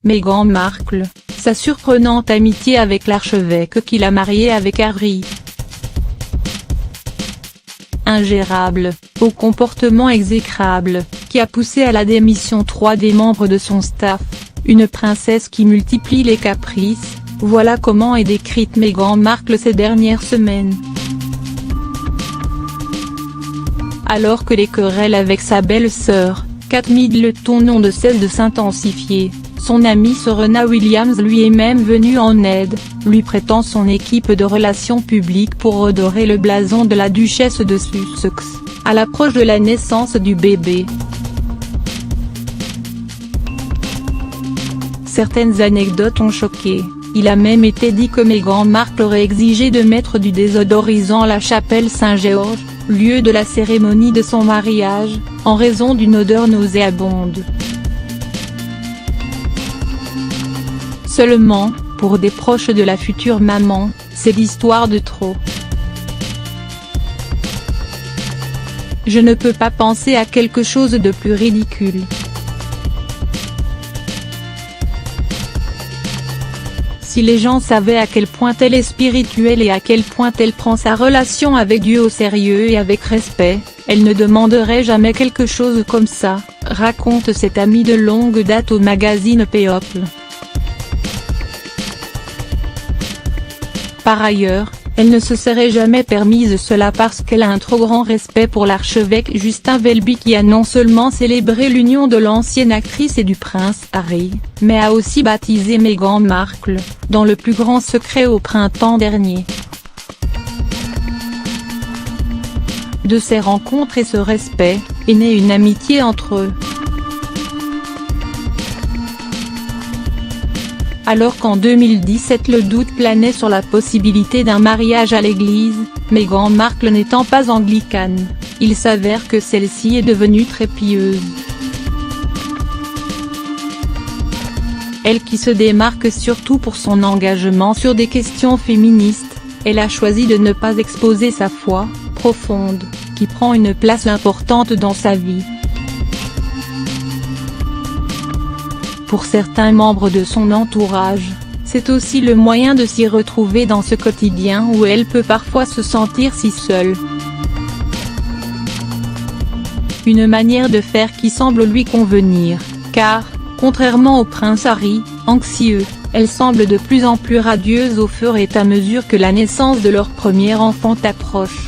Meghan Markle, sa surprenante amitié avec l'archevêque qui l'a mariée avec Harry. Ingérable, au comportement exécrable, qui a poussé à la démission 3 des membres de son staff, une princesse qui multiplie les caprices, voilà comment est décrite Meghan Markle ces dernières semaines. Alors que les querelles avec sa belle-sœur, Kate Middleton n'ont de cesse de s'intensifier, son amie Serena Williams lui est même venue en aide, lui prêtant son équipe de relations publiques pour redorer le blason de la duchesse de Sussex, à l'approche de la naissance du bébé. Certaines anecdotes ont choqué, il a même été dit que Meghan Markle aurait exigé de mettre du désodorisant à la chapelle Saint-Georges, lieu de la cérémonie de son mariage, en raison d'une odeur nauséabonde. Seulement, pour des proches de la future maman, c'est l'histoire de trop. Je ne peux pas penser à quelque chose de plus ridicule. Si les gens savaient à quel point elle est spirituelle et à quel point elle prend sa relation avec Dieu au sérieux et avec respect, elle ne demanderait jamais quelque chose comme ça, raconte cette amie de longue date au magazine People. Par ailleurs, elle ne se serait jamais permise cela parce qu'elle a un trop grand respect pour l'archevêque Justin Welby qui a non seulement célébré l'union de l'ancienne actrice et du prince Harry, mais a aussi baptisé Meghan Markle, dans le plus grand secret au printemps dernier. De ces rencontres et ce respect, est née une amitié entre eux. Alors qu'en 2017 le doute planait sur la possibilité d'un mariage à l'église, Meghan Markle n'étant pas anglicane, il s'avère que celle-ci est devenue très pieuse. Elle qui se démarque surtout pour son engagement sur des questions féministes, elle a choisi de ne pas exposer sa foi, profonde, qui prend une place importante dans sa vie. Pour certains membres de son entourage, c'est aussi le moyen de s'y retrouver dans ce quotidien où elle peut parfois se sentir si seule. Une manière de faire qui semble lui convenir, car, contrairement au prince Harry, anxieux, elle semble de plus en plus radieuse au fur et à mesure que la naissance de leur premier enfant approche.